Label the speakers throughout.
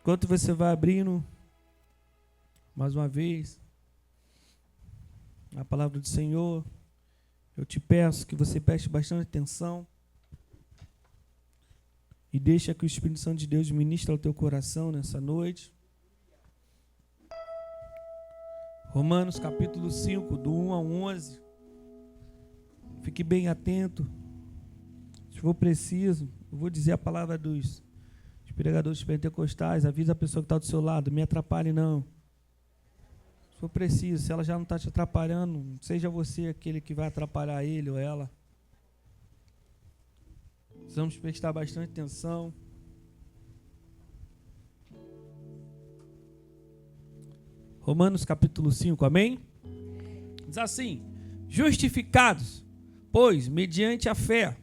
Speaker 1: Enquanto você vai abrindo, mais uma vez, a palavra do Senhor, eu te peço que você preste bastante atenção e deixa que o Espírito Santo de Deus ministre ao teu coração nessa noite. Romanos capítulo 5, do 1 ao 11. Fique bem atento. Se for preciso, eu vou dizer a palavra dos pregadores pentecostais. Avisa a pessoa que está do seu lado, me atrapalhe não. Se for preciso, se ela já não está te atrapalhando, seja você aquele que vai atrapalhar ele ou ela. Precisamos prestar bastante atenção. Romanos capítulo 5, amém? Diz assim: justificados, pois, mediante a fé,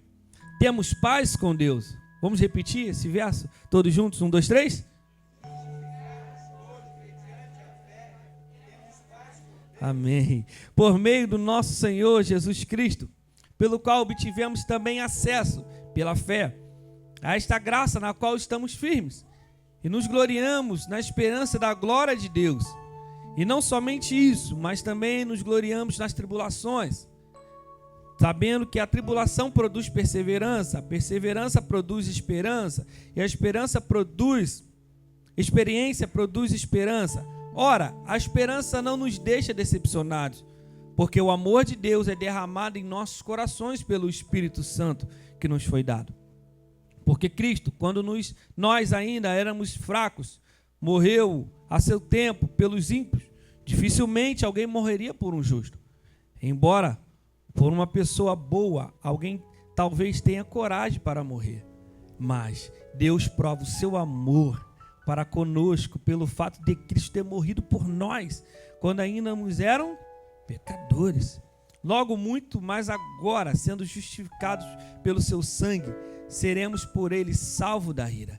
Speaker 1: temos paz com Deus. Vamos repetir esse verso todos juntos? 1, 2, 3? Amém. Por meio do nosso Senhor Jesus Cristo, pelo qual obtivemos também acesso, pela fé, a esta graça na qual estamos firmes, e nos gloriamos na esperança da glória de Deus. E não somente isso, mas também nos gloriamos nas tribulações, sabendo que a tribulação produz perseverança, a perseverança produz esperança, e a esperança produz experiência, produz esperança. Ora, a esperança não nos deixa decepcionados, porque o amor de Deus é derramado em nossos corações pelo Espírito Santo que nos foi dado. Porque Cristo, quando nós ainda éramos fracos, morreu a seu tempo pelos ímpios. Dificilmente alguém morreria por um justo. Embora por uma pessoa boa, alguém talvez tenha coragem para morrer. Mas Deus prova o seu amor para conosco pelo fato de Cristo ter morrido por nós, quando ainda nos eram pecadores. Logo, muito mais agora, sendo justificados pelo seu sangue, seremos por ele salvos da ira.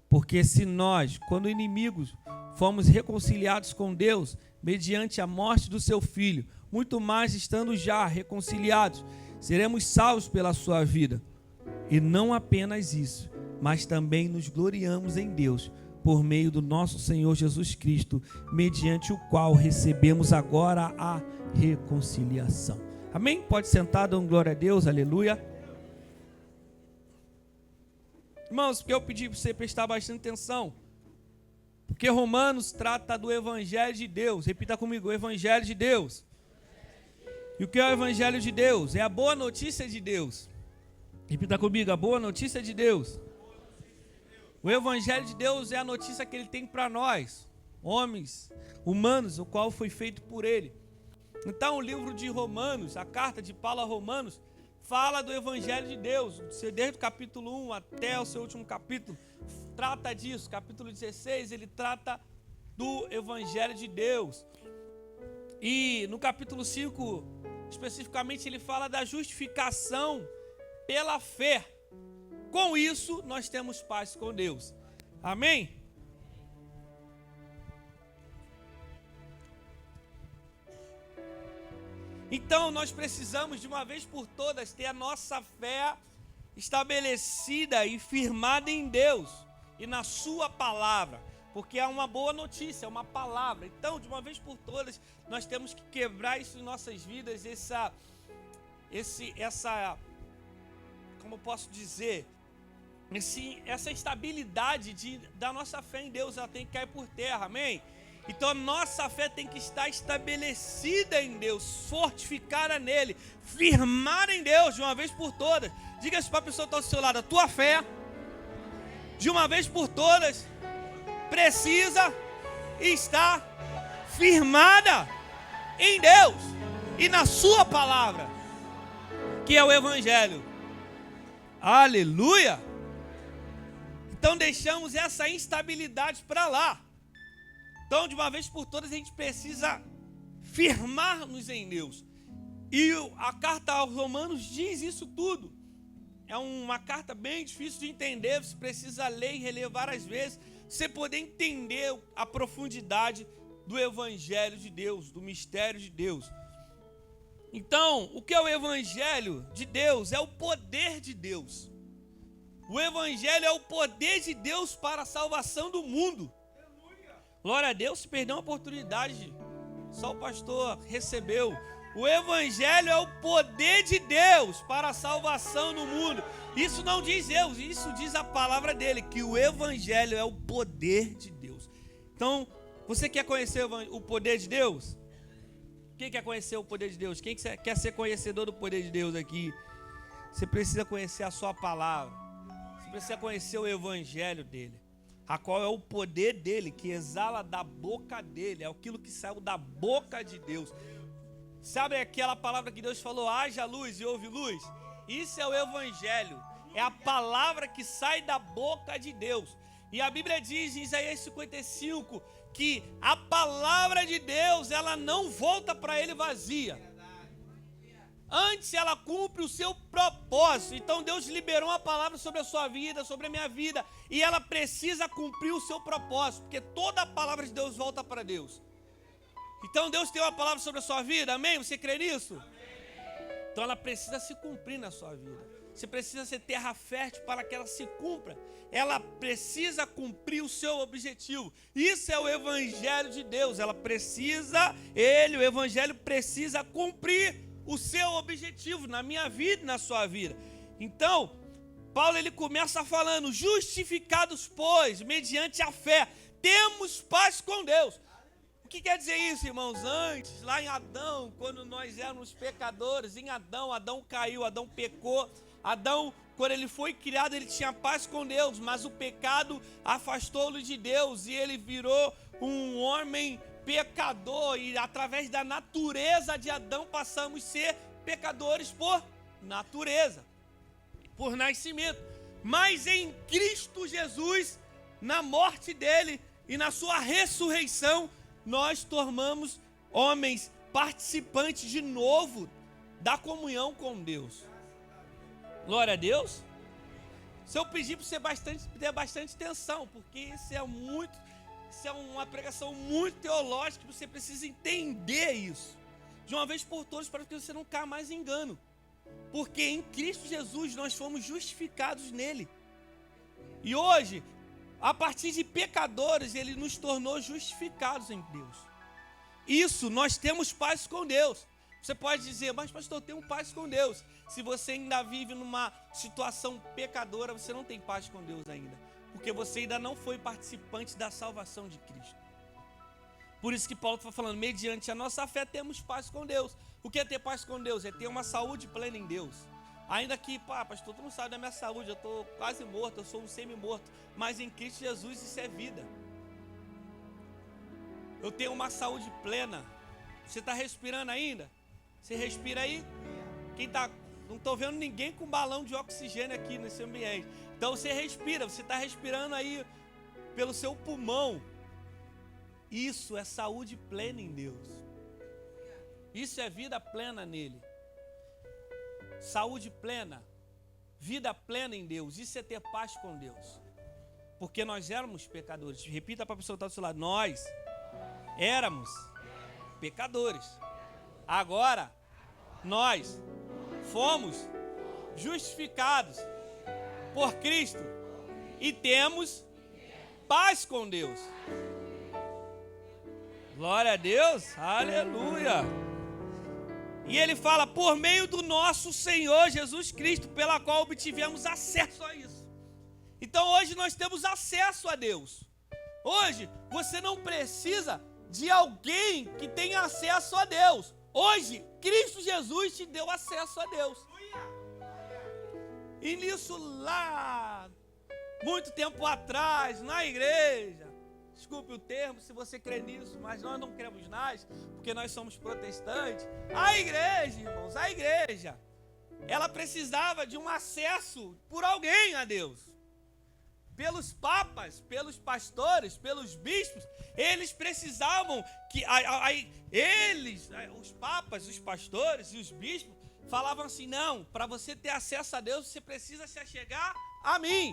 Speaker 1: Porque se nós, quando inimigos, fomos reconciliados com Deus, mediante a morte do seu Filho, muito mais estando já reconciliados, seremos salvos pela sua vida. E não apenas isso, mas também nos gloriamos em Deus, por meio do nosso Senhor Jesus Cristo, mediante o qual recebemos agora a reconciliação. Amém? Pode sentar, dando glória a Deus, aleluia. Irmãos, porque eu pedi para você prestar bastante atenção, porque Romanos trata do Evangelho de Deus. Repita comigo: o Evangelho de Deus. E o que é o Evangelho de Deus? É a boa notícia de Deus. Repita comigo: a boa notícia de Deus. O Evangelho de Deus é a notícia que Ele tem para nós, homens, humanos, o qual foi feito por Ele. Então o livro de Romanos, a carta de Paulo a Romanos, fala do Evangelho de Deus. Desde o capítulo 1 até o seu último capítulo, trata disso. Capítulo 16, ele trata do Evangelho de Deus. E no capítulo 5, especificamente, ele fala da justificação pela fé. Com isso, nós temos paz com Deus. Amém? Então, nós precisamos, de uma vez por todas, ter a nossa fé estabelecida e firmada em Deus e na sua palavra, porque é uma boa notícia, é uma palavra. Então, de uma vez por todas, nós temos que quebrar isso em nossas vidas, como eu posso dizer, essa estabilidade da nossa fé em Deus, ela tem que cair por terra, amém? Então a nossa fé tem que estar estabelecida em Deus, fortificada nele, firmada em Deus de uma vez por todas. Diga isso para a pessoa que está ao seu lado: a tua fé, de uma vez por todas, precisa estar firmada em Deus e na sua palavra, que é o Evangelho. Aleluia! Então deixamos essa instabilidade para lá. Então, de uma vez por todas, a gente precisa firmar-nos em Deus. E a carta aos Romanos diz isso tudo. É uma carta bem difícil de entender, você precisa ler e reler várias vezes, para você poder entender a profundidade do Evangelho de Deus, do mistério de Deus. Então, o que é o Evangelho de Deus? É o poder de Deus. O Evangelho é o poder de Deus para a salvação do mundo. Glória a Deus, se perdeu uma oportunidade, só o pastor recebeu. O Evangelho é o poder de Deus para a salvação no mundo. Isso não diz Deus, isso diz a palavra dele, que o Evangelho é o poder de Deus. Então, você quer conhecer o poder de Deus? Quem quer conhecer o poder de Deus? Quem quer ser conhecedor do poder de Deus aqui? Você precisa conhecer a sua palavra. Você precisa conhecer o Evangelho dele, a qual é o poder dele, que exala da boca dele, é aquilo que saiu da boca de Deus. Sabe aquela palavra que Deus falou, haja luz e houve luz? Isso é o Evangelho, é a palavra que sai da boca de Deus. E a Bíblia diz em Isaías 55 que a palavra de Deus, ela não volta para ele vazia. Antes ela cumpre o seu propósito. Então Deus liberou uma palavra sobre a sua vida, sobre a minha vida, e ela precisa cumprir o seu propósito, porque toda a palavra de Deus volta para Deus. Então Deus tem uma palavra sobre a sua vida, amém? Você crê nisso? Amém. Então ela precisa se cumprir na sua vida. Você precisa ser terra fértil para que ela se cumpra. Ela precisa cumprir o seu objetivo. Isso é o Evangelho de Deus. O Evangelho precisa cumprir o seu objetivo na minha vida e na sua vida. Então, Paulo ele começa falando, justificados pois, mediante a fé, temos paz com Deus. O que quer dizer isso, irmãos? Antes, lá em Adão, quando nós éramos pecadores, em Adão caiu, Adão pecou. Adão, quando ele foi criado, ele tinha paz com Deus, mas o pecado afastou-lo de Deus e ele virou um homem pecador, e através da natureza de Adão passamos a ser pecadores por natureza, por nascimento. Mas em Cristo Jesus, na morte dele e na sua ressurreição, nós tornamos homens participantes de novo da comunhão com Deus. Glória a Deus. Se eu pedir para você ter bastante atenção, porque isso é uma pregação muito teológica, você precisa entender isso de uma vez por todas, para que você não caia mais em engano. Porque em Cristo Jesus nós fomos justificados nele. E hoje, a partir de pecadores, ele nos tornou justificados em Deus. Isso, nós temos paz com Deus. Você pode dizer, mas pastor, eu tenho paz com Deus. Se você ainda vive numa situação pecadora, você não tem paz com Deus ainda. Porque você ainda não foi participante da salvação de Cristo. Por isso que Paulo está falando, mediante a nossa fé temos paz com Deus. O que é ter paz com Deus? É ter uma saúde plena em Deus. Ainda que, pastor, tu não sabe da minha saúde, eu estou quase morto, eu sou um semi-morto. Mas em Cristo Jesus isso é vida. Eu tenho uma saúde plena. Você está respirando ainda? Você respira aí? Não estou vendo ninguém com balão de oxigênio aqui nesse ambiente. Então você respira, você está respirando aí pelo seu pulmão. Isso é saúde plena em Deus. Isso é vida plena nele. Saúde plena, vida plena em Deus. Isso é ter paz com Deus. Porque nós éramos pecadores. Repita para a pessoa que está do seu lado. Nós éramos pecadores. Agora, nós fomos justificados por Cristo e temos paz com Deus. Glória a Deus, aleluia. E ele fala, por meio do nosso Senhor Jesus Cristo, pela qual obtivemos acesso a isso. Então hoje nós temos acesso a Deus. Hoje você não precisa de alguém que tenha acesso a Deus. Hoje, Cristo Jesus te deu acesso a Deus. E nisso lá, muito tempo atrás, na igreja, desculpe o termo se você crê nisso, mas nós não cremos mais, porque nós somos protestantes. A igreja, irmãos, ela precisava de um acesso por alguém a Deus. Pelos papas, pelos pastores, pelos bispos, eles precisavam que os papas, os pastores e os bispos falavam assim, não, para você ter acesso a Deus, você precisa se achegar a mim.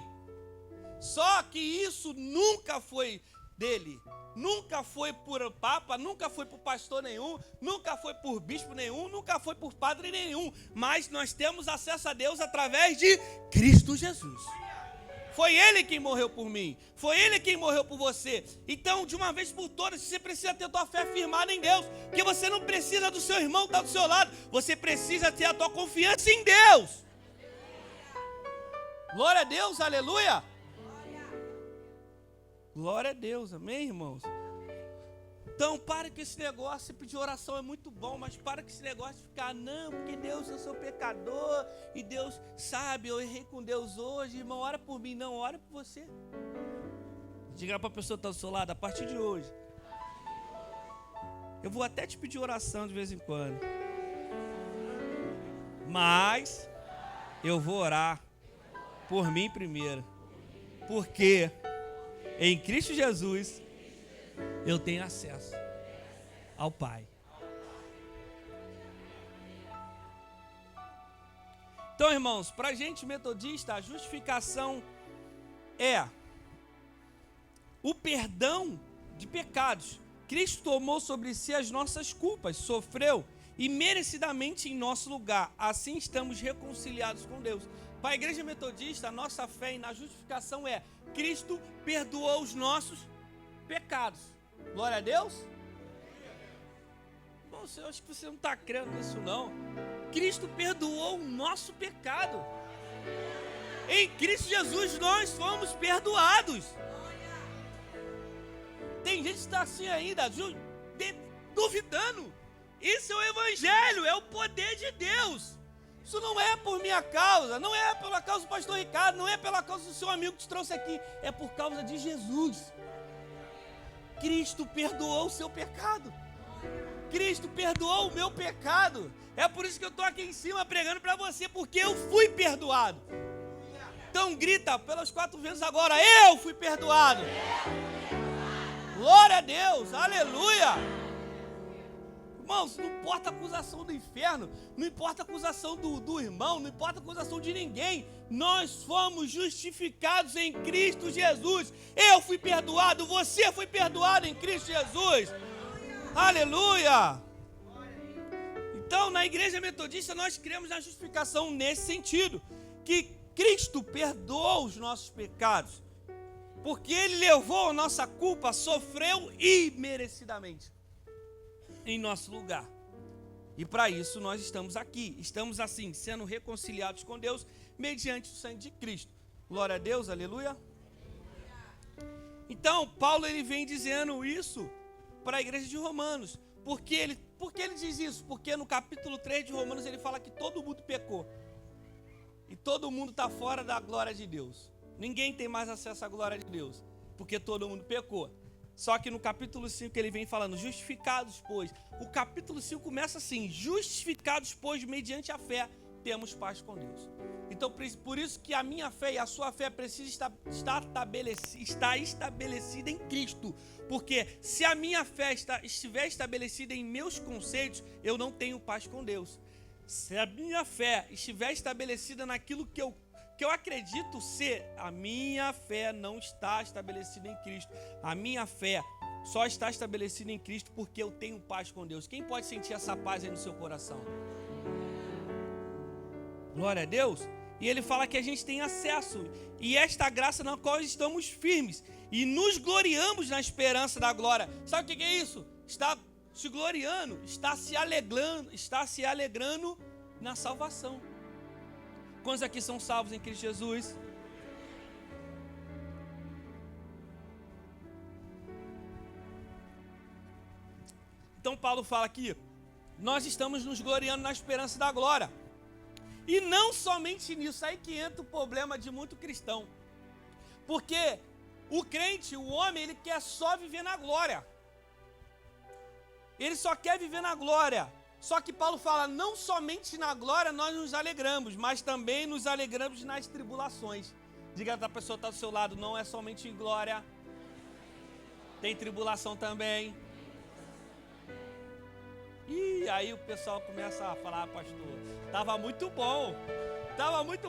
Speaker 1: Só que isso nunca foi dele, nunca foi por papa, nunca foi por pastor nenhum, nunca foi por bispo nenhum, nunca foi por padre nenhum, mas nós temos acesso a Deus através de Cristo Jesus. Foi Ele quem morreu por mim. Foi Ele quem morreu por você. Então, de uma vez por todas, você precisa ter a tua fé firmada em Deus. Porque você não precisa do seu irmão estar do seu lado. Você precisa ter a tua confiança em Deus. Glória a Deus, aleluia. Glória a Deus, amém, irmãos? Então, para com esse negócio, pedir oração é muito bom, mas para com esse negócio de ficar, não, porque Deus, eu sou pecador, e Deus sabe, eu errei com Deus hoje, irmão, ora por mim, não, ora por você. Diga para a pessoa que está do seu lado, a partir de hoje, eu vou até te pedir oração de vez em quando, mas eu vou orar por mim primeiro, porque em Cristo Jesus eu tenho acesso ao Pai. Então, irmãos, para a gente metodista, a justificação é o perdão de pecados. Cristo tomou sobre si as nossas culpas, sofreu e merecidamente em nosso lugar. Assim estamos reconciliados com Deus. Para a igreja metodista, a nossa fé na justificação é: Cristo perdoou os nossos pecados. Glória a Deus. Bom, eu acho que você não está crendo nisso não. Cristo perdoou o nosso pecado. Em Cristo Jesus nós fomos perdoados. Tem gente que está assim ainda, duvidando. Isso é o Evangelho, é o poder de Deus. Isso não é por minha causa, não é pela causa do pastor Ricardo, não é pela causa do seu amigo que te trouxe aqui, é por causa de Jesus. Cristo perdoou o seu pecado. Cristo perdoou o meu pecado. É por isso que eu estou aqui em cima pregando para você, porque eu fui perdoado. Então grita pelas 4 vezes agora: eu fui perdoado. Glória a Deus, aleluia. Irmãos, não importa a acusação do inferno, não importa a acusação do irmão, não importa a acusação de ninguém, nós fomos justificados em Cristo Jesus. Eu fui perdoado, você foi perdoado em Cristo Jesus. Aleluia. Então, na igreja metodista, nós cremos na justificação nesse sentido, que Cristo perdoou os nossos pecados, porque Ele levou a nossa culpa, sofreu imerecidamente em nosso lugar. E para isso nós estamos aqui. Estamos assim, sendo reconciliados com Deus mediante o sangue de Cristo. Glória a Deus, aleluia. Então, Paulo ele vem dizendo isso para a igreja de Romanos. Por que ele diz isso? Porque no capítulo 3 de Romanos ele fala que todo mundo pecou. E todo mundo está fora da glória de Deus. Ninguém tem mais acesso à glória de Deus, porque todo mundo pecou. Só que no capítulo 5 ele vem falando, justificados, pois. O capítulo 5 começa assim, justificados, pois, mediante a fé, temos paz com Deus. Então, por isso que a minha fé e a sua fé precisa estar estabelecida em Cristo. Porque se a minha fé estiver estabelecida em meus conceitos, eu não tenho paz com Deus. Se a minha fé estiver estabelecida naquilo que eu acredito ser, a minha fé não está estabelecida em Cristo. A minha fé só está estabelecida em Cristo porque eu tenho paz com Deus. Quem pode sentir essa paz aí no seu coração? Glória a Deus. E ele fala que a gente tem acesso, e esta graça na qual estamos firmes, e nos gloriamos na esperança da glória. Sabe o que é isso? Está se gloriando, está se alegrando na salvação. Quantos aqui são salvos em Cristo Jesus? Então Paulo fala aqui, nós estamos nos gloriando na esperança da glória. E não somente nisso, aí que entra o problema de muito cristão. Porque o crente, o homem, ele quer só viver na glória. Ele só quer viver na glória. Só que Paulo fala, não somente na glória nós nos alegramos, mas também nos alegramos nas tribulações. Diga para a pessoa que está do seu lado, não é somente em glória, tem tribulação também. E aí o pessoal começa a falar, pastor, estava muito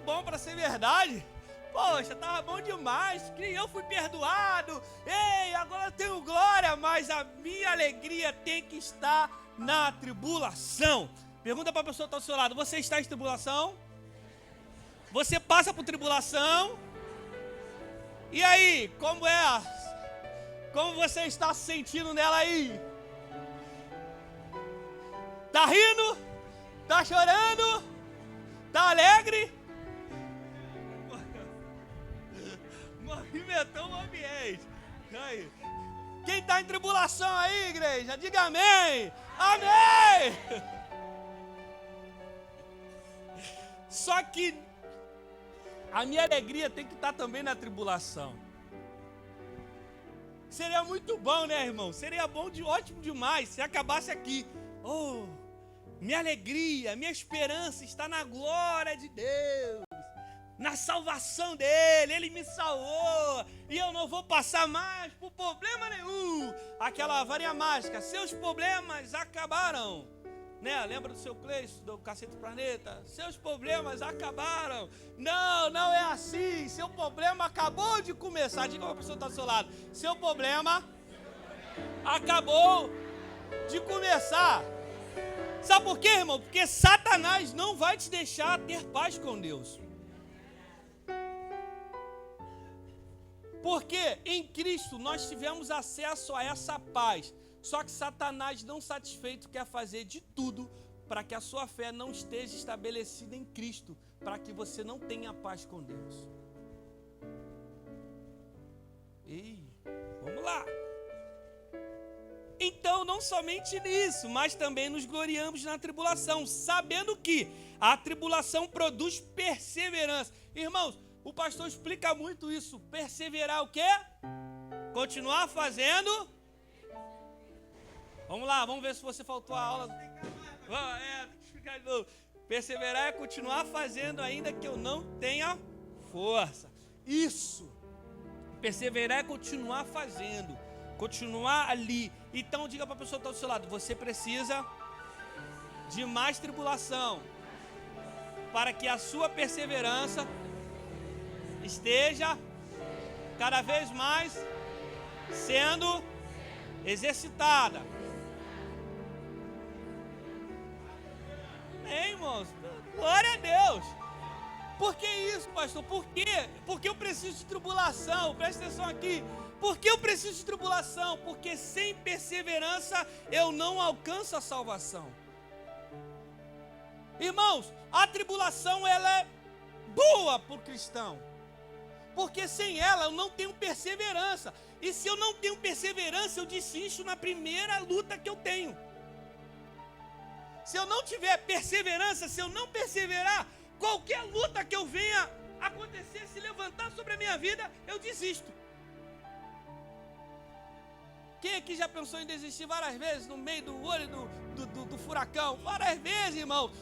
Speaker 1: bom para ser verdade. Poxa, estava bom demais, que eu fui perdoado, ei, agora eu tenho glória, mas a minha alegria tem que estar na tribulação. Pergunta para a pessoa que está ao seu lado, você está em tribulação? Você passa por tribulação? E aí, como é? Como você está se sentindo nela aí? Tá rindo? Tá chorando? Tá alegre? Movimentou o ambiente. Aí. Quem está em tribulação aí, igreja? Diga amém. Amém. Só que a minha alegria tem que estar também na tribulação. Seria muito bom, né, irmão? Seria bom, ótimo demais se acabasse aqui. Oh, minha alegria, minha esperança está na glória de Deus, na salvação dele. Ele me salvou e eu não vou passar mais por problema nenhum. Aquela varinha mágica, seus problemas acabaram. Né? Lembra do seu Cleiton, do Cacete do Planeta? Seus problemas acabaram. Não, não é assim. Seu problema acabou de começar. Diga para a pessoa que está do seu lado. Seu problema acabou de começar. Sabe por quê, irmão? Porque Satanás não vai te deixar ter paz com Deus. Porque em Cristo nós tivemos acesso a essa paz. Só que Satanás, não satisfeito, quer fazer de tudo para que a sua fé não esteja estabelecida em Cristo, para que você não tenha paz com Deus. Ei, vamos lá. Então, não somente nisso, mas também nos gloriamos na tribulação, sabendo que a tribulação produz perseverança. Irmãos, o pastor explica muito isso. Perseverar o quê? Continuar fazendo. Vamos lá, vamos ver se você faltou a aula. Tem que explicar de novo. Perseverar é continuar fazendo ainda que eu não tenha força. Isso. Perseverar é continuar fazendo. Continuar ali. Então diga para a pessoa que está do seu lado. Você precisa de mais tribulação para que a sua perseverança esteja cada vez mais sendo exercitada. Amém, irmãos? Glória a Deus. Por que isso, pastor? Por quê? Porque eu preciso de tribulação. Presta atenção aqui. Por que eu preciso de tribulação? Porque sem perseverança eu não alcanço a salvação. Irmãos, a tribulação ela é boa para o cristão. Porque sem ela eu não tenho perseverança. E se eu não tenho perseverança, eu desisto na primeira luta que eu tenho. Se eu não tiver perseverança, se eu não perseverar, qualquer luta que eu venha acontecer, se levantar sobre a minha vida, eu desisto. Quem aqui já pensou em desistir várias vezes no meio do olho do furacão? Várias vezes, irmão.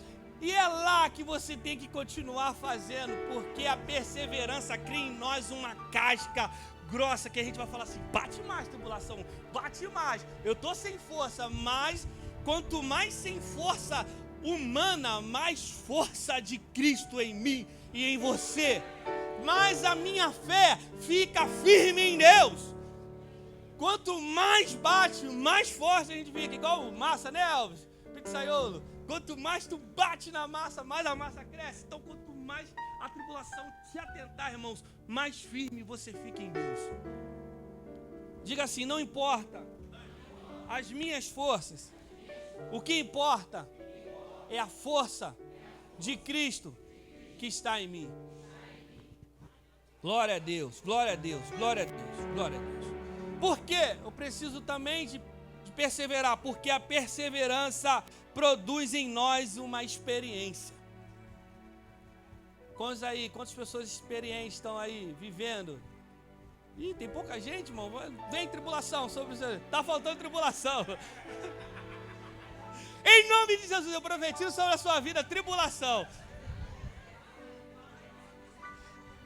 Speaker 1: E é lá que você tem que continuar fazendo, porque a perseverança cria em nós uma casca grossa, que a gente vai falar assim, bate mais, tribulação, bate mais. Eu estou sem força, mas quanto mais sem força humana, mais força de Cristo em mim e em você. Mais a minha fé fica firme em Deus. Quanto mais bate, mais forte a gente fica. Igual massa, né, Elvis? Pizzaiolo. Quanto mais tu bate na massa, mais a massa cresce. Então, quanto mais a tribulação te atentar, irmãos, mais firme você fica em Deus. Diga assim, não importa as minhas forças. O que importa é a força de Cristo que está em mim. Glória a Deus, glória a Deus, glória a Deus, glória a Deus. Por quê? Eu preciso também de perseverar, porque a perseverança produz em nós uma experiência. Quantas pessoas experientes estão aí, vivendo? Ih, tem pouca gente, irmão. Vem tribulação sobre isso. Está faltando tribulação. Em nome de Jesus, eu profetizo sobre a sua vida tribulação.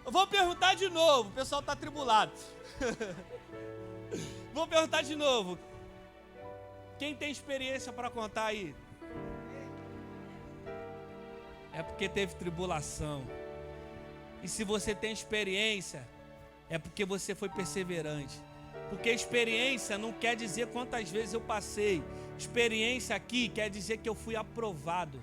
Speaker 1: Eu vou perguntar de novo, o pessoal está tribulado. Vou perguntar de novo. Quem tem experiência para contar aí? É porque teve tribulação. E se você tem experiência, é porque você foi perseverante. Porque experiência não quer dizer quantas vezes eu passei. Experiência aqui quer dizer que eu fui aprovado.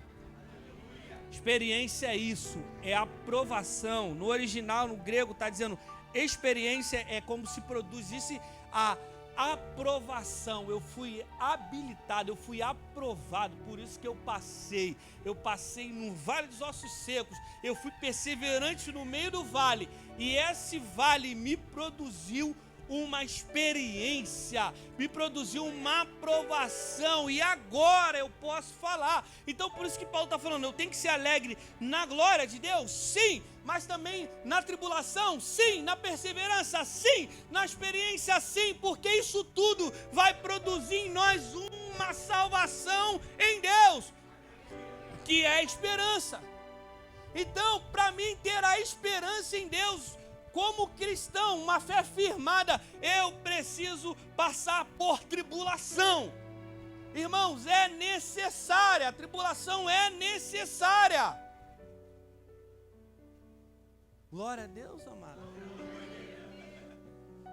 Speaker 1: Experiência é isso, é aprovação. No original, no grego, está dizendo experiência é como se produzisse a aprovação. Eu fui habilitado, eu fui aprovado, por isso que eu passei no vale dos ossos secos, eu fui perseverante no meio do vale, e esse vale me produziu uma experiência, me produziu uma aprovação, e agora eu posso falar. Então por isso que Paulo está falando, eu tenho que ser alegre na glória de Deus, sim, mas também na tribulação, sim, na perseverança, sim, na experiência, sim, porque isso tudo vai produzir em nós uma salvação em Deus, que é a esperança. Então, para mim ter a esperança em Deus, como cristão, uma fé firmada, eu preciso passar por tribulação. Irmãos, é necessária, a tribulação é necessária. Glória a Deus, amado.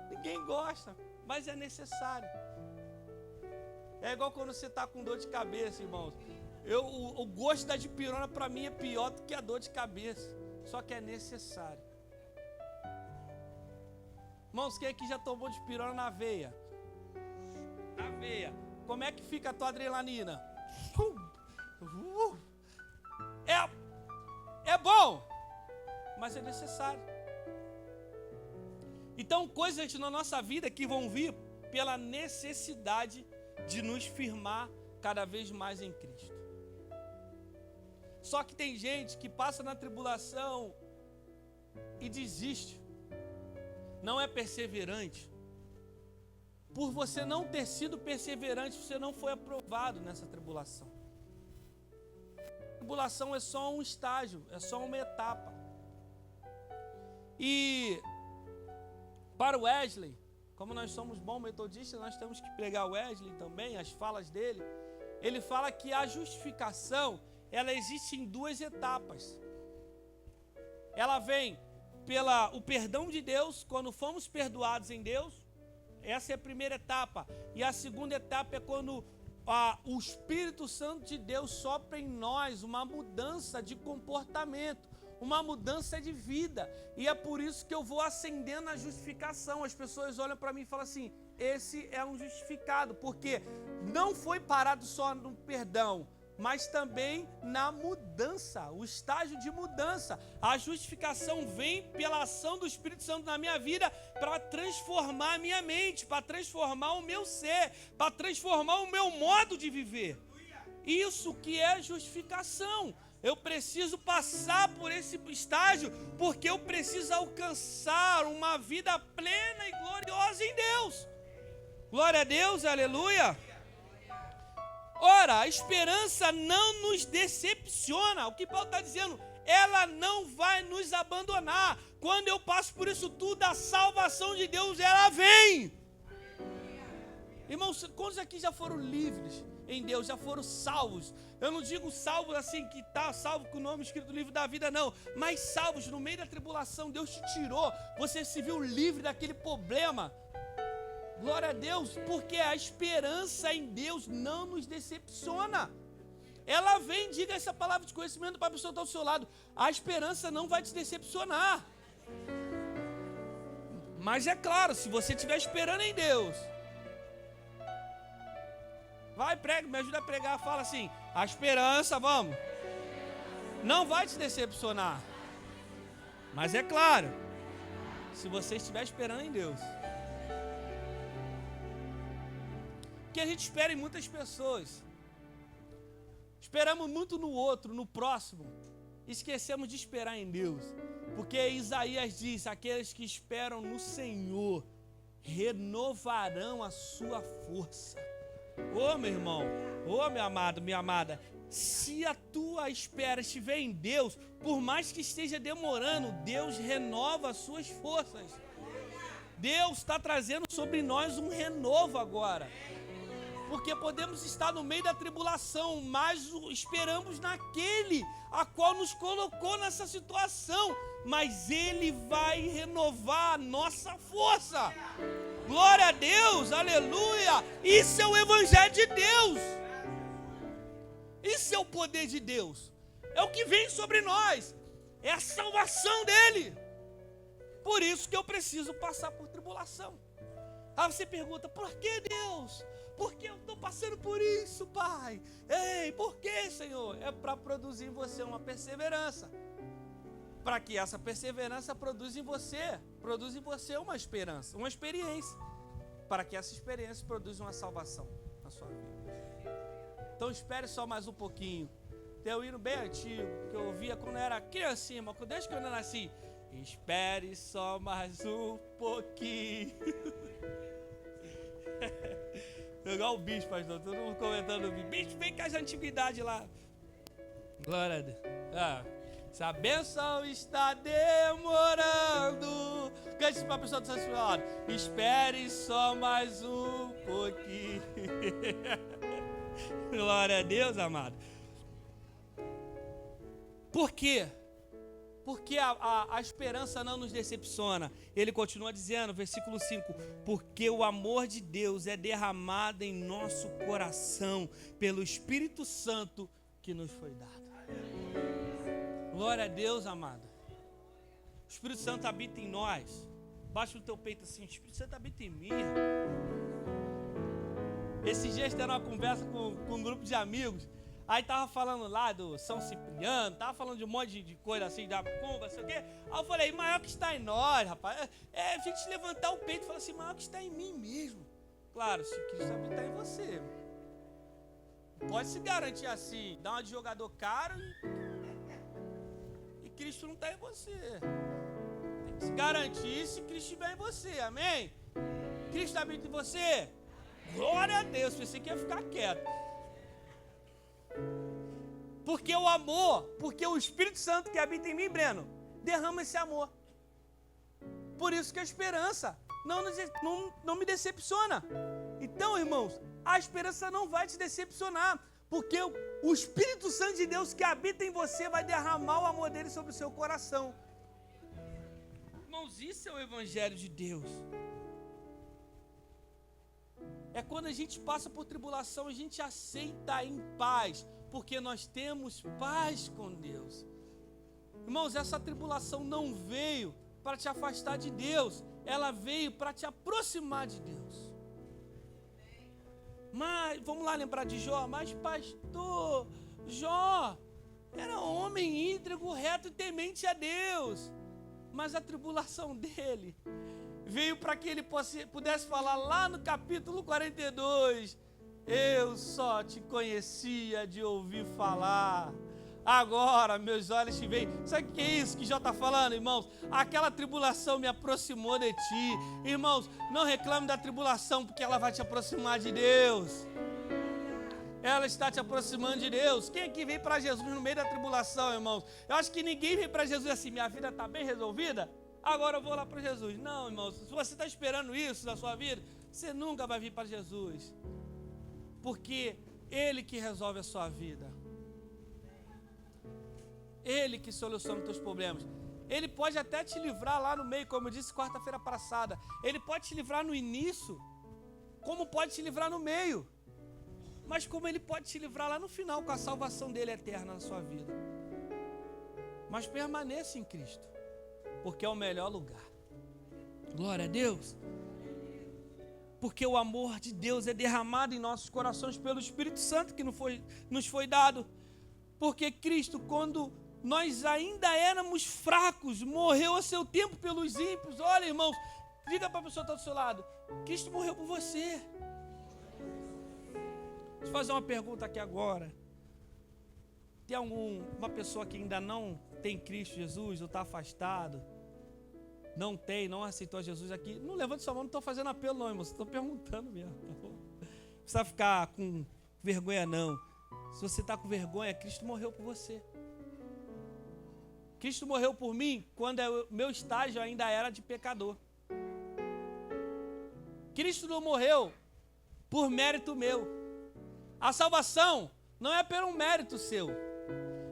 Speaker 1: Ninguém gosta, mas é necessário. É igual quando você está com dor de cabeça, irmãos. O gosto da dipirona para mim é pior do que a dor de cabeça, só que é necessário. Irmãos, quem aqui já tomou dipirona na veia? Na veia. Como é que fica a tua adrenalina? É bom, mas é necessário. Então, coisas na nossa vida que vão vir pela necessidade de nos firmar cada vez mais em Cristo. Só que tem gente que passa na tribulação e desiste. Não é perseverante. Por você não ter sido perseverante, você não foi aprovado nessa tribulação. A tribulação é só um estágio, é só uma etapa. E para o Wesley, como nós somos bons metodistas, nós temos que pregar o Wesley também, as falas dele. Ele fala que a justificação, ela existe em duas etapas. Ela vem pelo perdão de Deus, quando fomos perdoados em Deus, essa é a primeira etapa. E a segunda etapa é quando o Espírito Santo de Deus sopra em nós uma mudança de comportamento, uma mudança de vida. E é por isso que eu vou ascendendo na justificação. As pessoas olham para mim e falam assim, esse é um justificado, porque não foi parado só no perdão, mas também na mudança, o estágio de mudança. A justificação vem pela ação do Espírito Santo na minha vida para transformar a minha mente, para transformar o meu ser, para transformar o meu modo de viver. Isso que é justificação. Eu preciso passar por esse estágio porque eu preciso alcançar uma vida plena e gloriosa em Deus. Glória a Deus, aleluia. Ora, a esperança não nos decepciona. O que Paulo está dizendo? Ela não vai nos abandonar. Quando eu passo por isso tudo, a salvação de Deus, ela vem. Irmãos, quantos aqui já foram livres em Deus, já foram salvos? Eu não digo salvos assim, que está salvo com o nome escrito no livro da vida, não. Mas salvos no meio da tribulação, Deus te tirou. Você se viu livre daquele problema. Glória a Deus, porque a esperança em Deus não nos decepciona. Ela vem, diga essa palavra de conhecimento para a pessoa que está ao seu lado. A esperança não vai te decepcionar. Mas é claro, se você estiver esperando em Deus, vai, prega, me ajuda a pregar, fala assim, a esperança, vamos, não vai te decepcionar. Mas é claro, se você estiver esperando em Deus. Que a gente espera em muitas pessoas, esperamos muito no outro, no próximo, esquecemos de esperar em Deus, porque Isaías diz, aqueles que esperam no Senhor, renovarão a sua força. Ô meu irmão, ô meu amado, minha amada, se a tua espera estiver em Deus, por mais que esteja demorando, Deus renova as suas forças. Deus está trazendo sobre nós um renovo agora. Porque podemos estar no meio da tribulação, mas esperamos naquele a qual nos colocou nessa situação. Mas Ele vai renovar a nossa força. Glória a Deus, aleluia. Isso é o Evangelho de Deus. Isso é o poder de Deus. É o que vem sobre nós. É a salvação dEle. Por isso que eu preciso passar por tribulação. Aí você pergunta, por que Deus? Por que eu estou passando por isso, Pai? Ei, por que, Senhor? É para produzir em você uma perseverança. Para que essa perseverança produza em você uma esperança, uma experiência. Para que essa experiência produza uma salvação na sua vida. Então espere só mais um pouquinho. Tem um hino bem antigo que eu ouvia quando eu era criancinha, mas desde que eu nasci. Espere só mais um pouquinho. Igual o bicho, pastor. Todo mundo comentando o bicho. Vem com as antiguidades lá. Glória a Deus. Se a bênção está demorando. Cante para a pessoa do seu lado. Espere só mais um pouquinho. Glória a Deus, amado. Por quê? Porque a esperança não nos decepciona. Ele continua dizendo, versículo 5, porque o amor de Deus é derramado em nosso coração pelo Espírito Santo que nos foi dado. Glória a Deus, amado. O Espírito Santo habita em nós. Baixa no teu peito assim, o Espírito Santo habita em mim. Esses dias tendo uma conversa com um grupo de amigos. Aí tava falando lá do São Cipriano, tava falando de um monte de coisa assim, da pomba, sei o quê. Aí eu falei, maior que está em nós, rapaz. A gente levantar o peito e falar assim, maior que está em mim mesmo. Claro, se Cristo habitar em você. Pode se garantir assim, dar uma de jogador caro e Cristo não está em você. Tem que se garantir se Cristo estiver em você, amém? Cristo habita em você? Glória a Deus, pensei que ia ficar quieto. Porque o amor, porque o Espírito Santo que habita em mim, Breno, derrama esse amor. Por isso que a esperança não me decepciona. Então, irmãos, a esperança não vai te decepcionar, porque o Espírito Santo de Deus que habita em você vai derramar o amor dele sobre o seu coração. Irmãos, isso é o Evangelho de Deus. É quando a gente passa por tribulação, a gente aceita em paz, porque nós temos paz com Deus. Irmãos, essa tribulação não veio para te afastar de Deus, ela veio para te aproximar de Deus. Mas, vamos lá lembrar de Jó, mas pastor, Jó era homem íntegro, reto e temente a Deus, mas a tribulação dele veio para que ele pudesse falar lá no capítulo 42, eu só te conhecia de ouvir falar, agora meus olhos te veem. Sabe o que é isso que Jó está falando, irmãos? Aquela tribulação me aproximou de ti. Irmãos, não reclame da tribulação, porque ela vai te aproximar de Deus. Ela está te aproximando de Deus. Quem aqui vem para Jesus no meio da tribulação, irmãos? Eu acho que ninguém vem para Jesus assim, minha vida está bem resolvida, agora eu vou lá para Jesus. Não, irmãos, se você está esperando isso na sua vida, você nunca vai vir para Jesus, porque Ele que resolve a sua vida, Ele que soluciona os teus problemas. Ele pode até te livrar lá no meio, como eu disse quarta-feira passada. Ele pode te livrar no início, como pode te livrar no meio, mas como Ele pode te livrar lá no final, com a salvação dele eterna na sua vida. Mas permaneça em Cristo, porque é o melhor lugar. Glória a Deus. Porque o amor de Deus é derramado em nossos corações pelo Espírito Santo que nos foi dado. Porque Cristo, quando nós ainda éramos fracos, morreu a seu tempo pelos ímpios. Olha, irmãos, diga para a pessoa que está do seu lado, Cristo morreu por você. Deixa eu fazer uma pergunta aqui agora. Tem uma pessoa que ainda não tem Cristo Jesus, ou está afastado, não aceitou Jesus aqui? Não levante sua mão, não estou fazendo apelo não, irmão, estou perguntando mesmo, tá bom? Não precisa ficar com vergonha não. Se você está com vergonha, Cristo morreu por você. Cristo morreu por mim quando o meu estágio ainda era de pecador. Cristo não morreu por mérito meu. A salvação não é pelo mérito seu.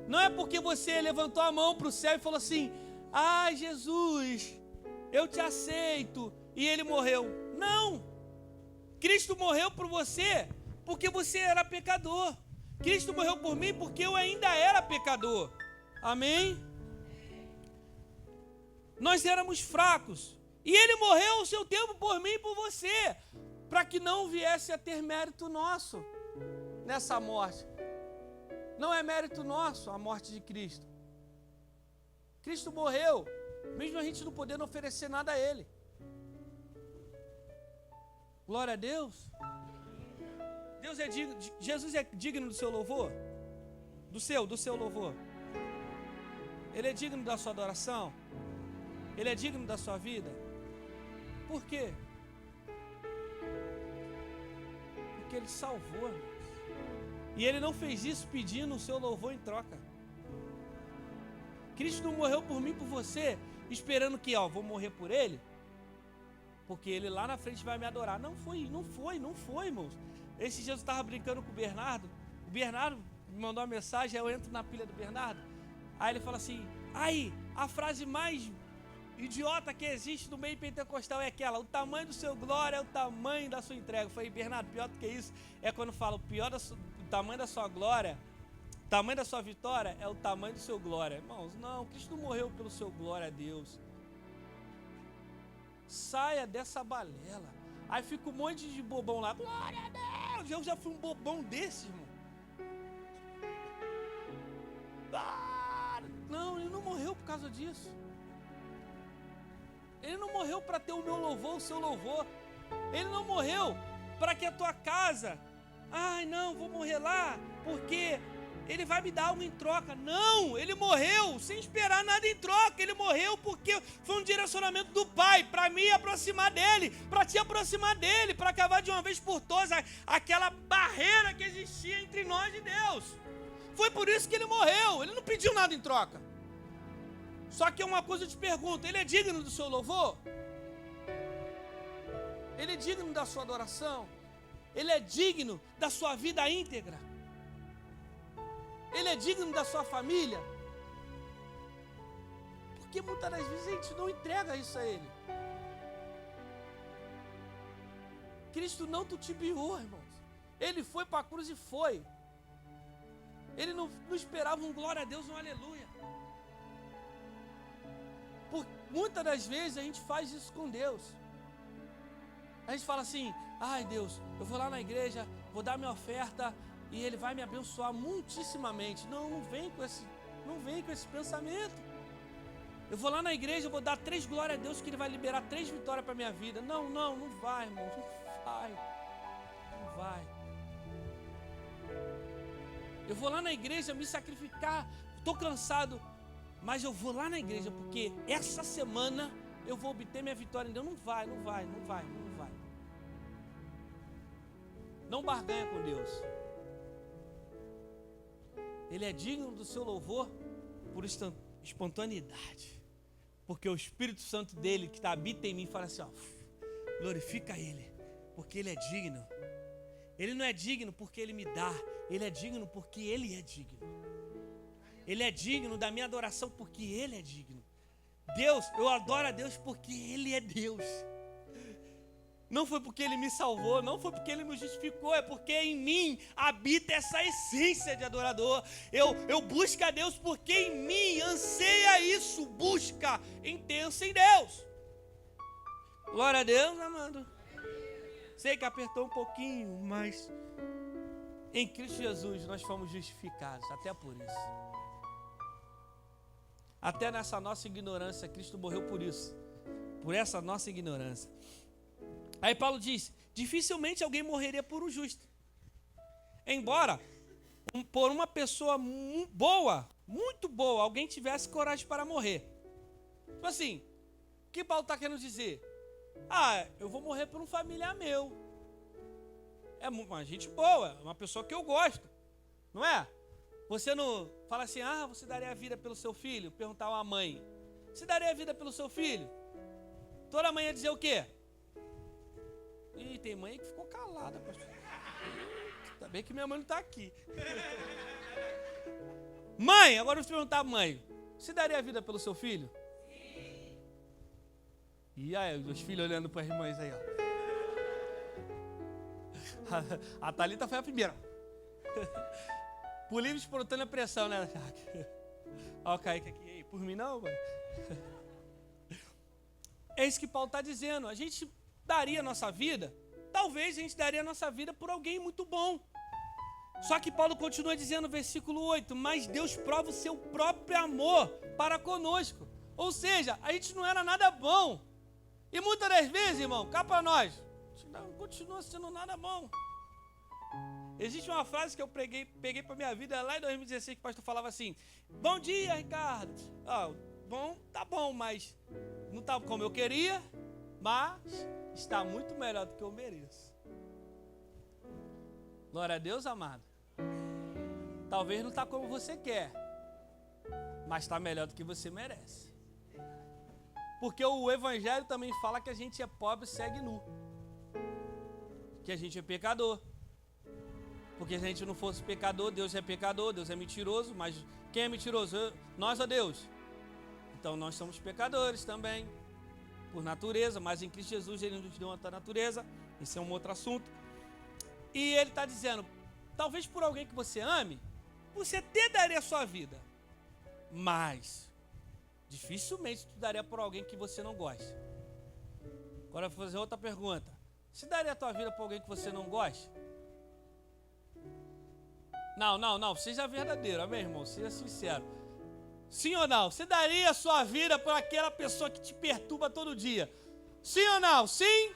Speaker 1: Não é porque você levantou a mão para o céu e falou assim, ai Jesus, eu te aceito, e Ele morreu. Não! Cristo morreu por você porque você era pecador. Cristo morreu por mim porque eu ainda era pecador. Amém? Nós éramos fracos. E ele morreu o seu tempo por mim e por você, para que não viesse a ter mérito nosso nessa morte. Não é mérito nosso a morte de Cristo. Cristo morreu, mesmo a gente não podendo oferecer nada a Ele. Glória a Deus. Jesus é digno do seu louvor? Do seu louvor. Ele é digno da sua adoração? Ele é digno da sua vida? Por quê? Porque Ele salvou, irmãos. E Ele não fez isso pedindo o seu louvor em troca. Cristo não morreu por mim e por você, esperando que, vou morrer por Ele, porque Ele lá na frente vai me adorar. Não foi, irmãos. Esses dias eu estava brincando com o Bernardo me mandou uma mensagem, eu entro na pilha do Bernardo, aí ele fala assim, a frase mais idiota que existe no meio pentecostal é aquela, o tamanho do seu glória é o tamanho da sua entrega. Eu falei, Bernardo, pior do que isso é quando fala o tamanho da sua glória, o tamanho da sua vitória é o tamanho do seu glória. Irmãos, não, Cristo não morreu pelo seu glória a Deus. Saia dessa balela. Aí fica um monte de bobão lá, glória a Deus. Eu já fui um bobão desse, irmão. Não, Ele não morreu por causa disso. Ele não morreu para ter o meu louvor, o seu louvor. Ele não morreu para que a tua casa, não, vou morrer lá, porque Ele vai me dar algo em troca. Não, Ele morreu sem esperar nada em troca. Ele morreu porque foi um direcionamento do Pai, para me aproximar dEle, para te aproximar dEle, para acabar de uma vez por todas aquela barreira que existia entre nós e Deus. Foi por isso que Ele morreu. Ele não pediu nada em troca. Só que uma coisa eu te pergunto, Ele é digno do seu louvor? Ele é digno da sua adoração? Ele é digno da sua vida íntegra? Ele é digno da sua família? Porque muitas das vezes a gente não entrega isso a Ele. Cristo não titubeou, irmãos. Ele foi para a cruz e foi. Ele não esperava um glória a Deus, um aleluia. Muitas das vezes a gente faz isso com Deus. A gente fala assim, Deus, eu vou lá na igreja, vou dar minha oferta e Ele vai me abençoar muitíssimamente. Não vem com esse pensamento. Eu vou lá na igreja, eu vou dar 3 glórias a Deus que Ele vai liberar 3 vitórias para a minha vida. Não vai, irmão, não vai. Eu vou lá na igreja me sacrificar, estou cansado, mas eu vou lá na igreja porque essa semana eu vou obter minha vitória em Deus. Não vai. Não barganha com Deus. Ele é digno do seu louvor por espontaneidade. Porque o Espírito Santo dele que habita em mim fala assim, glorifica Ele, porque Ele é digno. Ele não é digno porque Ele me dá, Ele é digno porque Ele é digno. Ele é digno da minha adoração porque Ele é digno. Deus, eu adoro a Deus porque Ele é Deus. Não foi porque Ele me salvou, não foi porque Ele me justificou, é porque em mim habita essa essência de adorador. Eu busco a Deus porque em mim anseia isso, busca intensa em Deus. Glória a Deus, amado. Sei que apertou um pouquinho, mas em Cristo Jesus nós fomos justificados, até por isso. Até nessa nossa ignorância, Cristo morreu por isso, por essa nossa ignorância. Aí Paulo diz, dificilmente alguém morreria por um justo. Embora por uma pessoa boa, muito boa, alguém tivesse coragem para morrer. Tipo assim, o que Paulo está querendo dizer? Eu vou morrer por um familiar meu. É uma gente boa, uma pessoa que eu gosto, não é? Você não fala assim, você daria a vida pelo seu filho? Perguntar a mãe, você daria a vida pelo seu filho? Toda mãe ia dizer o quê? Ih, tem mãe que ficou calada, pastor. Ainda bem que minha mãe não está aqui. Mãe, agora eu vou te perguntar a mãe, você daria a vida pelo seu filho? Sim. E aí, os filhos olhando para as mães aí, ó. A Thalita foi a primeira. Por livre espontânea pressão, né? Olha o Kaique aqui. Por mim não, mano. É isso que Paulo está dizendo. A gente daria a nossa vida, talvez a gente daria a nossa vida por alguém muito bom. Só que Paulo continua dizendo no versículo 8, mas Deus prova o seu próprio amor para conosco. Ou seja, a gente não era nada bom. E muitas das vezes, irmão, cá para nós, a gente não continua sendo nada bom. Existe uma frase que eu peguei para minha vida lá em 2016, que o pastor falava assim: bom dia, Ricardo. Bom, tá bom, mas não tá como eu queria, mas está muito melhor do que eu mereço. Glória a Deus, amado. Talvez não está como você quer, mas está melhor do que você merece. Porque o Evangelho também fala que a gente é pobre, segue nu. Que a gente é pecador. Porque se a gente não fosse pecador, Deus é pecador, Deus é mentiroso, mas quem é mentiroso? Nós ou Deus? Então nós somos pecadores também, por natureza, mas em Cristo Jesus Ele nos deu outra natureza. Esse é um outro assunto. E Ele está dizendo, talvez por alguém que você ame, você até daria a sua vida, mas dificilmente tu daria por alguém que você não goste. Agora eu vou fazer outra pergunta. Você daria a tua vida por alguém que você não goste? Não, seja verdadeiro, amém, irmão? Seja sincero. Sim ou não? Você daria a sua vida por aquela pessoa que te perturba todo dia? Sim ou não? Sim?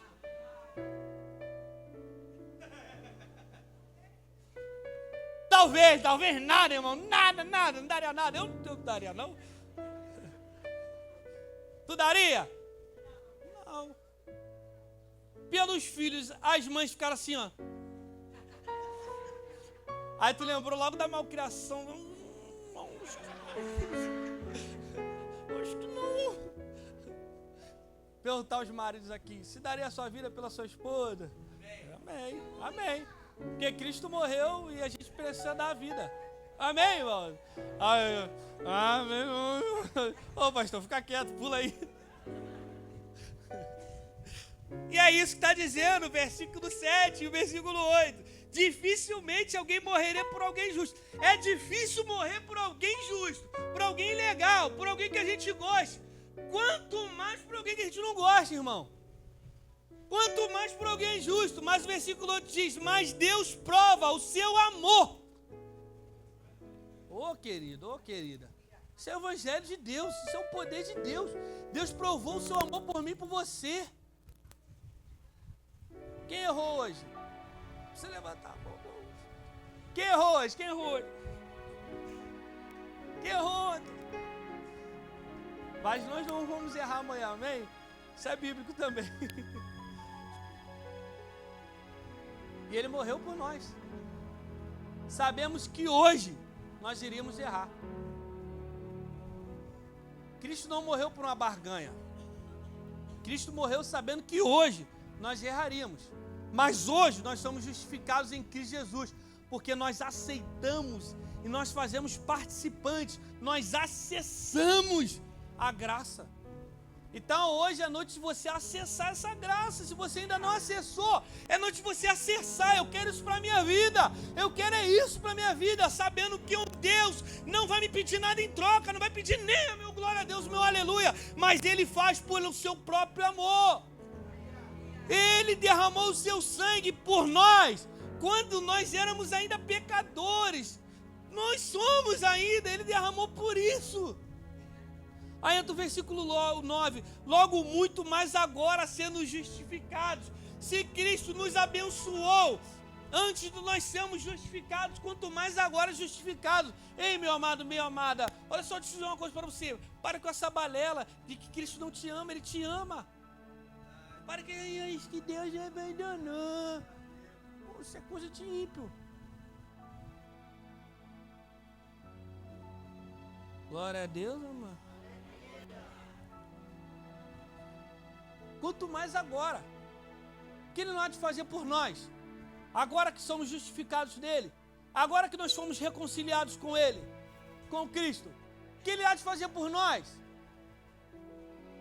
Speaker 1: Talvez nada, irmão. Nada, não daria nada. Eu não daria, não. Tu daria? Não. Pelos filhos, as mães ficaram assim, ó. Aí tu lembrou logo da malcriação. Acho que não. Perguntar aos maridos aqui, se daria a sua vida pela sua esposa? Amém. Porque Cristo morreu e a gente precisa dar a vida. Amém, irmão? Amém. Ô, pastor, fica quieto, pula aí. E é isso que está dizendo o versículo 7 e o versículo 8. Dificilmente alguém morreria por alguém justo. É difícil morrer por alguém justo, por alguém legal, por alguém que a gente goste. Quanto mais por alguém que a gente não gosta, irmão. Quanto mais por alguém justo. Mas o versículo 8 diz, mas Deus prova o seu amor. Ô querido, ô querida, isso é o evangelho de Deus, isso é o poder de Deus. Deus provou o seu amor por mim e por você. Quem errou hoje? Você levantar a mão. Quem errou hoje? Quem errou? Mas nós não vamos errar amanhã, amém? Isso é bíblico também. E Ele morreu por nós. Sabemos que hoje nós iríamos errar. Cristo não morreu por uma barganha. Cristo morreu sabendo que hoje nós erraríamos. Mas hoje nós somos justificados em Cristo Jesus, porque nós aceitamos e nós fazemos participantes, nós acessamos a graça. Então hoje é noite de você acessar essa graça. Se você ainda não acessou, é noite de você acessar. Eu quero isso para a minha vida, eu quero isso para a minha vida, sabendo que o Deus não vai me pedir nada em troca, não vai pedir nem a meu glória a Deus, meu aleluia, mas Ele faz pelo seu próprio amor. Ele derramou o seu sangue por nós, quando nós éramos ainda pecadores. Nós somos ainda, Ele derramou por isso. Aí entra o versículo 9, logo muito mais agora sendo justificados. Se Cristo nos abençoou antes de nós sermos justificados, quanto mais agora justificados. Ei, meu amado, minha amada, olha só, deixa eu dizer uma coisa para você. Para com essa balela de que Cristo não te ama, Ele te ama. Para que isso que Deus me abandonou. Isso é coisa de ímpio. Glória a Deus, amor. Quanto mais agora. O que Ele não há de fazer por nós? Agora que somos justificados nele. Agora que nós fomos reconciliados com Ele. Com Cristo. O que Ele há de fazer por nós?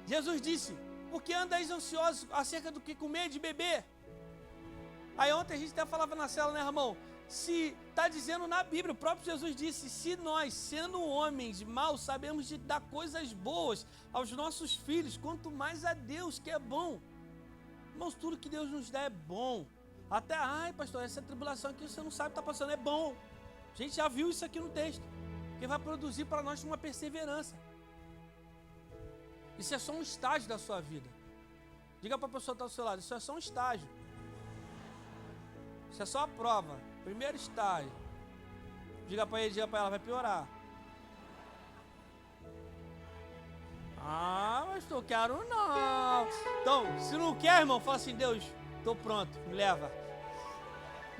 Speaker 1: Jesus disse, porque andais ansiosos acerca do que comer e de beber. Aí ontem a gente até falava na cela, né, Ramon? se está dizendo na Bíblia, o próprio Jesus disse, se nós, sendo homens maus, sabemos de dar coisas boas aos nossos filhos, quanto mais a Deus, que é bom. Irmãos, tudo que Deus nos dá é bom. Até, ai pastor, essa tribulação aqui você não sabe o que está passando, é bom. A gente já viu isso aqui no texto, que vai produzir para nós uma perseverança. Isso é só um estágio da sua vida. Diga para a pessoa que está do seu lado, isso é só um estágio. Isso é só a prova, primeiro estágio. Diga para ele, diga para ela, vai piorar. Ah, mas eu quero não. Então, se não quer, irmão, fala assim, Deus, estou pronto, me leva.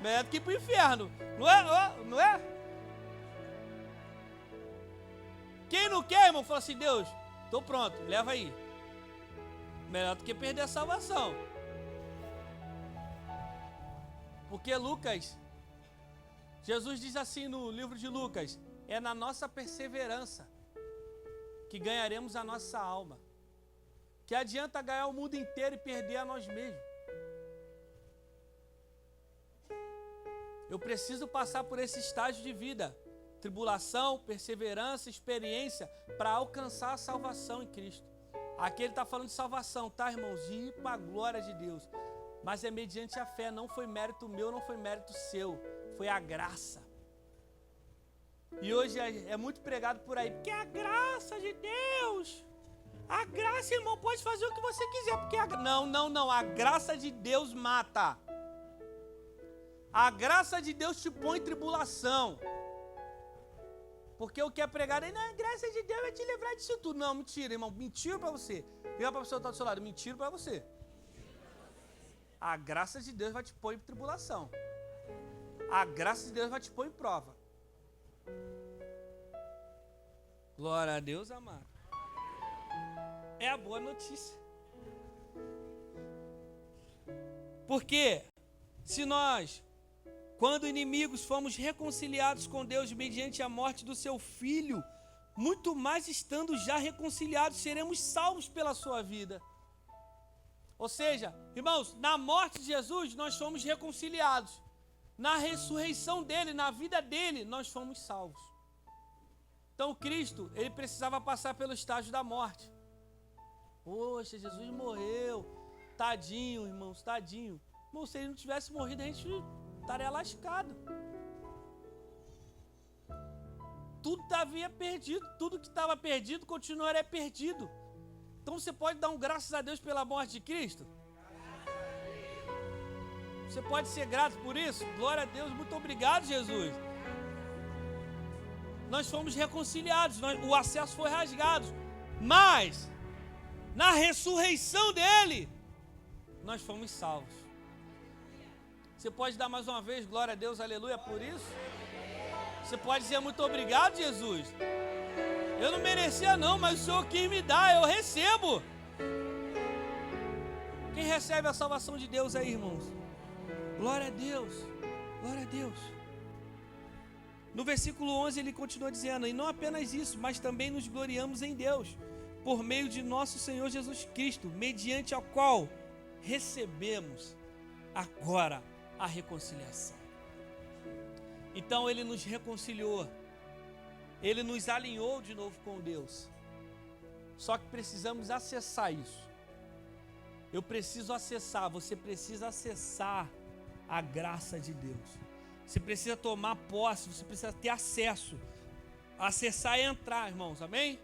Speaker 1: Melhor do que ir para o inferno, não é? Não é? Quem não quer, irmão, fala assim, Deus, estou pronto, me leva aí. Melhor do que perder a salvação. Porque Lucas, Jesus diz assim no livro de Lucas, é na nossa perseverança que ganharemos a nossa alma. Que adianta ganhar o mundo inteiro e perder a nós mesmos. Eu preciso passar por esse estágio de vida, tribulação, perseverança, experiência, para alcançar a salvação em Cristo. Aqui ele está falando de salvação, tá, irmãos? De ir para a glória de Deus. Mas é mediante a fé, não foi mérito meu, não foi mérito seu, foi a graça. E hoje é muito pregado por aí, porque a graça de Deus, a graça, irmão, pode fazer o que você quiser, porque não, a graça de Deus mata. A graça de Deus te põe em tribulação. Porque o que é pregado aí, não, a graça de Deus vai te livrar disso tudo. Não, mentira, irmão, mentira para você. Liga para a pessoa que está do seu lado, mentira para você. A graça de Deus vai te pôr em tribulação. A graça de Deus vai te pôr em prova. Glória a Deus, amado. É a boa notícia. Porque se nós, quando inimigos, fomos reconciliados com Deus mediante a morte do seu Filho, muito mais estando já reconciliados, seremos salvos pela sua vida. Ou seja, irmãos, na morte de Jesus nós fomos reconciliados. Na ressurreição dele, na vida dele, nós fomos salvos. Então Cristo, ele precisava passar pelo estágio da morte. Poxa, Jesus morreu. Tadinho, irmãos, tadinho. Irmão, se ele não tivesse morrido, a gente estaria lascado. Tudo havia perdido, tudo que estava perdido continuaria perdido. Então você pode dar um graças a Deus pela morte de Cristo? Você pode ser grato por isso? Glória a Deus, muito obrigado, Jesus. Nós fomos reconciliados, o acesso foi rasgado, mas na ressurreição dele, nós fomos salvos. Você pode dar mais uma vez, glória a Deus, aleluia, por isso? Você pode dizer muito obrigado, Jesus. Eu não merecia não, mas o Senhor quis me dar, eu recebo. Quem recebe a salvação de Deus aí, irmãos? Glória a Deus, glória a Deus. No versículo 11 ele continua dizendo, e não apenas isso, mas também nos gloriamos em Deus, por meio de nosso Senhor Jesus Cristo, mediante ao qual recebemos agora a reconciliação. Então ele nos reconciliou, ele nos alinhou de novo com Deus. Só que precisamos acessar isso. Eu preciso acessar, você precisa acessar a graça de Deus. Você precisa tomar posse, você precisa ter acesso. Acessar é entrar, irmãos, amém?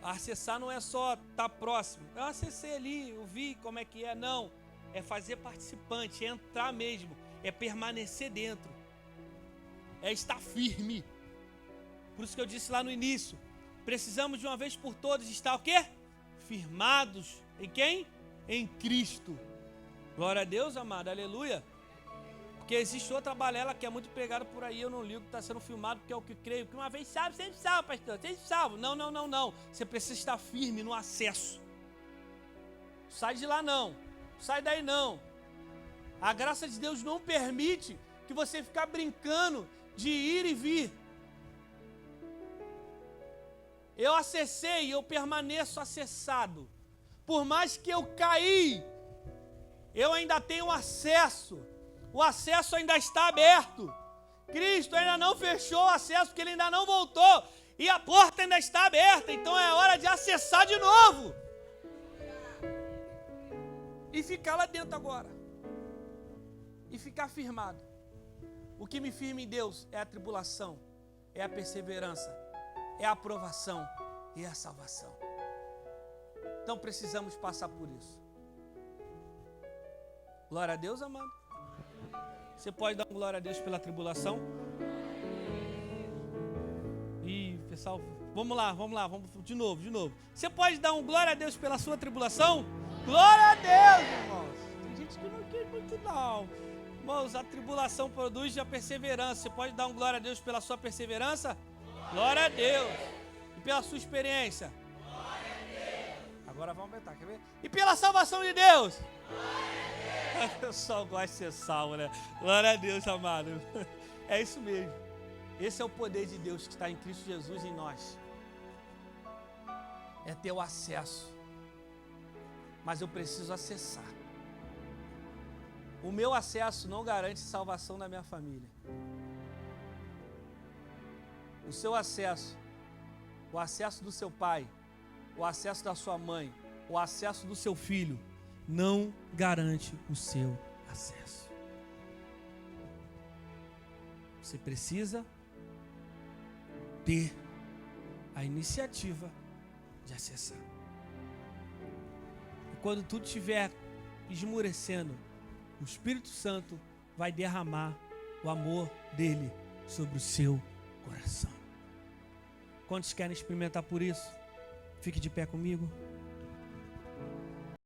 Speaker 1: Acessar não é só estar próximo. Eu acessei ali, eu vi como é que é, não. É fazer participante, é entrar mesmo, é permanecer dentro. É estar firme. Por isso que eu disse lá no início, precisamos de uma vez por todas estar o quê? Firmados em quem? Em Cristo. Glória a Deus, amado, aleluia. Porque existe outra balela que é muito pregada por aí, eu não ligo, que está sendo filmado, porque é o que creio, que uma vez salvo, sempre salvo, pastor, sempre salvo. Não. Você precisa estar firme no acesso. Sai de lá não, sai daí não. A graça de Deus não permite que você ficar brincando de ir e vir. Eu acessei e eu permaneço acessado. Por mais que eu caí, eu ainda tenho acesso. O acesso ainda está aberto. Cristo ainda não fechou o acesso, porque ele ainda não voltou. E a porta ainda está aberta, então é hora de acessar de novo. E ficar lá dentro agora. E ficar firmado. O que me firma em Deus é a tribulação, é a perseverança, é a aprovação e a salvação. Então precisamos passar por isso. Glória a Deus, amado. Você pode dar um glória a Deus pela tribulação? Ih, pessoal, vamos lá, vamos de novo. Você pode dar um glória a Deus pela sua tribulação? Glória a Deus, irmãos. Tem gente que não quer muito não. Irmãos, a tribulação produz a perseverança. Você pode dar um glória a Deus pela sua perseverança? Glória a Deus. E pela sua experiência? Glória a Deus. Agora vamos aumentar, quer ver? E pela salvação de Deus? Glória a Deus. O pessoal gosta de ser salvo, né? Glória a Deus, amado. É isso mesmo. Esse é o poder de Deus que está em Cristo Jesus em nós. É ter o acesso. Mas eu preciso acessar. O meu acesso não garante salvação da minha família. O seu acesso, o acesso do seu pai, o acesso da sua mãe, o acesso do seu filho, não garante o seu acesso. Você precisa ter a iniciativa de acessar. E quando tudo estiver esmorecendo, o Espírito Santo vai derramar o amor dele sobre o seu coração. Quantos querem experimentar por isso? Fique de pé comigo.